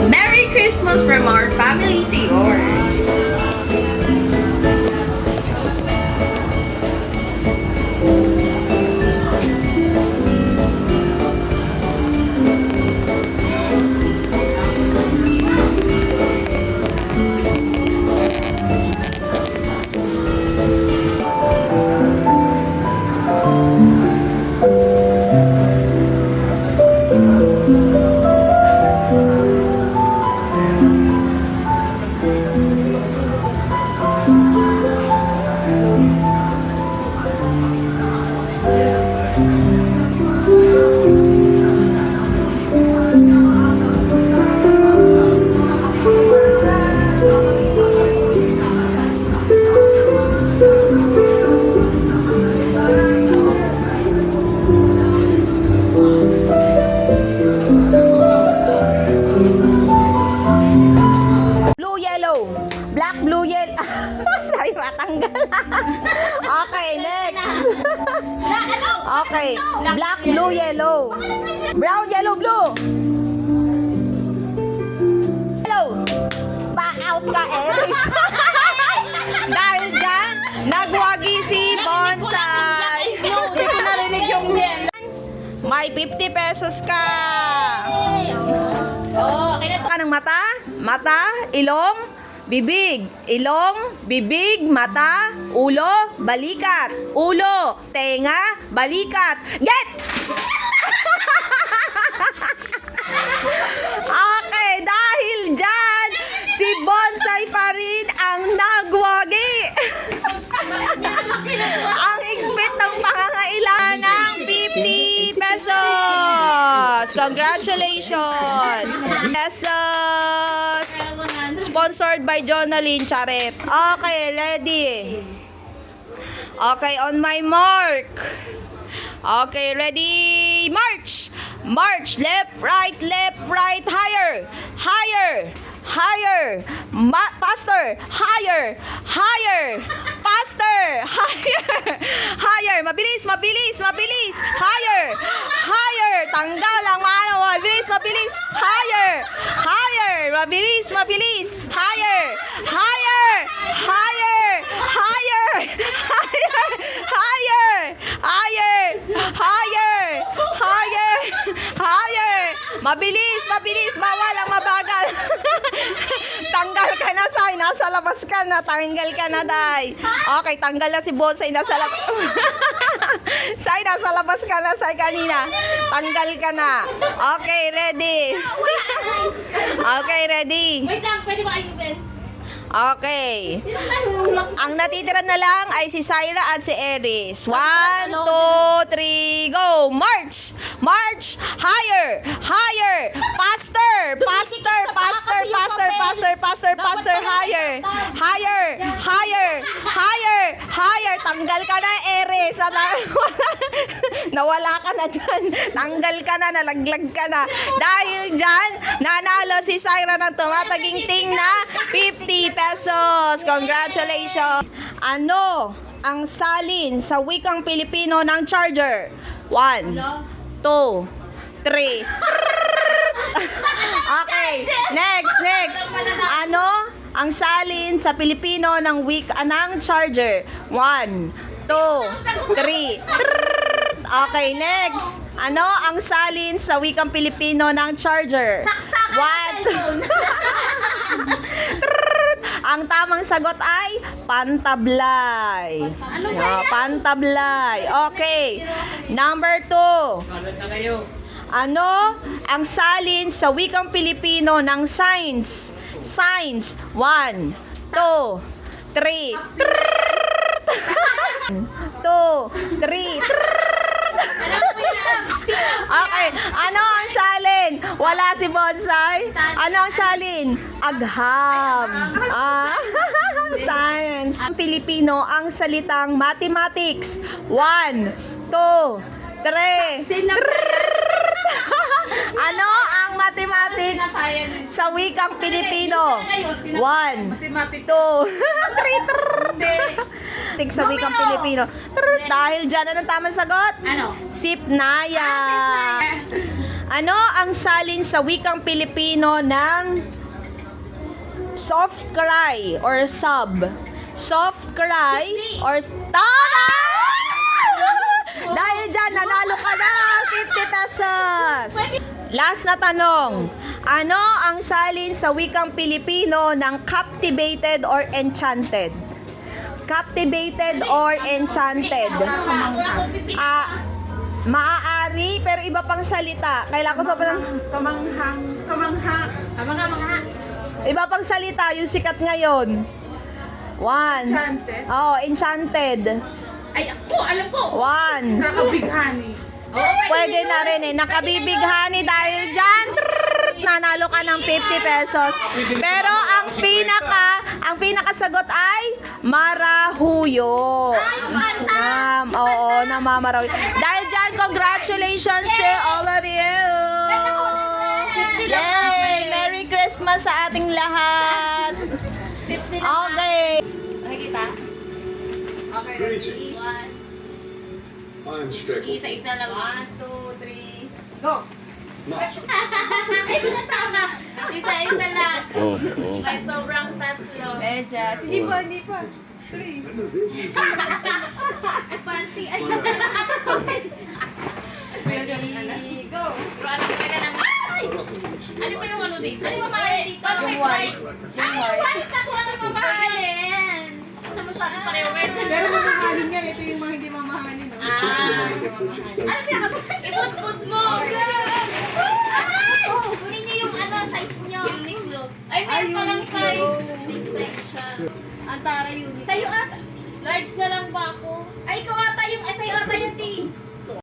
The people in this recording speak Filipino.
Merry Christmas from our family to yours. Blue, yellow. Black, blue, yellow. Sorry, matanggal. Okay, next. Okay. Black, blue, yellow. Brown, yellow, blue. Yellow. Pa-out ka, Eris. Dahil dyan, nagwagi si Bonsai. Hindi ko narinig yung yellow. May 50 pesos ka. Oo, okay na to. Ka ng mata, mata, ilong, bibig, ilong, bibig, mata, ulo, balikat, ulo, tenga, balikat. Get! Okay, dahil dyan, si Bonsai pa rin ang nagwagi. Ang higpit ng pangangailangan ng 50 pesos. Congratulations. Pesos. Sponsored by Jonalyn Charet. Okay, ready. Okay, on my mark. Okay, ready. March. March. Left, right, higher. Higher. Higher. Faster. Higher. Higher. Faster. Higher. Higher. Mabilis, mabilis, mabilis. Higher. Higher. Tanggal ang ano. Mabilis, mabilis. Higher. Higher. Mabilis, mabilis. Higher. Higher. Higher. Higher. Higher. Higher. Higher. Higher. Higher. Higher. Mabilis, mabilis. Bawal ang mabagal. Tanggal ka na, Sai. Nasa labas ka na. Tanggal ka na, Day. Okay, tanggal na si Bonsai. Nasa labas. Sai, nasa labas ka na, Sai, kanina. Tanggal ka na. Okay, ready. Okay, ready. Wait lang, pwede ba ayusin? Okay. Ang natitira na lang ay si Syra at si Eris. 1, 2, 3, go! March! March! Higher! Higher! Faster! Faster! Faster! Faster! Faster! Faster! Faster! Higher! Higher! Higher! Higher! Higher! Tanggal ka na, Eris! Nawala ka na dyan. Tanggal ka na, nalaglag ka na. Dahil dyan, nanalo si Syra ng tumataginting na 50 pesos. Congratulations! Ano ang salin sa wikang Pilipino ng charger? 1, 2, 3. Okay, next, next. Ano ang salin sa Pilipino ng ng charger? 1, 2, 3. Okay, next. Ano ang salin sa wikang Pilipino ng charger? Saksakan ng 1, ang tamang sagot ay pantablay. Ano ba yan? Pantablay. Okay. Number 2. Ano ang salin sa wikang Pilipino ng science? Science. 1, 2, 3. 2, 3. Okay, ano ang salin? Wala si Bonsai. Ano ang salin? Agham. Science. Ang Filipino ang salitang mathematics. 1, 2, 3. Ano ang mathematics sa wikang Pilipino? 1, 2, 3. Sa wikang Pilipino. Dahil dyan, anong tamang sagot? Ano? Sipnaya. Ano ang salin sa wikang Pilipino ng soft cry or sub? Soft cry or tama! Dahil dyan, nanalo ka na 50 pesos. Last na tanong. Ano ang salin sa wikang Pilipino ng captivated or enchanted? Captivated or enchanted? Maaari, pero iba pang salita. Kailangan ko sa iba pang salita, yung sikat ngayon. One. Enchanted? Oo, enchanted. Ay, ako, alam ko. One. Nakabighani. Pwede na rin eh. Nakabibighani dahil dyan. Nanalo ka ng 50 pesos. Pero ang pinakasagot ay marahuyo. Oo, namamarahuyo. Dahil dyan, congratulations to all of you. Yay! Merry Christmas sa ating lahat. Okay. Nakikita? Okay, ready? I'm strictly. Isa-isa lang. 1, 2, 3, go! Not Ay, binataw na! Isa-isa lang. May sobrang tatlo. Medyas. Hindi pa. Ay, panty. Ay, ready, go! Pero alam ko talaga ng... Ay! Ano pa yung ano dito? Ano yung mamahalin dito? Ano may white? Ay, yung white! Ako ano yung mamahalin? Sama-sama pareho rin. Pero mamahalin yan. Ito yung mga hindi mamahalin. No? Ano pinaka- Iput-put mo! Ay! Kunin niyo yung ano, size niyo. Uniqlo. Ay, meron pa lang size. Big size siya. Antara yun. Sa'yo ata. Large na lang ba ako? Ay, ikaw ata yung, sa'yo ata yung tea.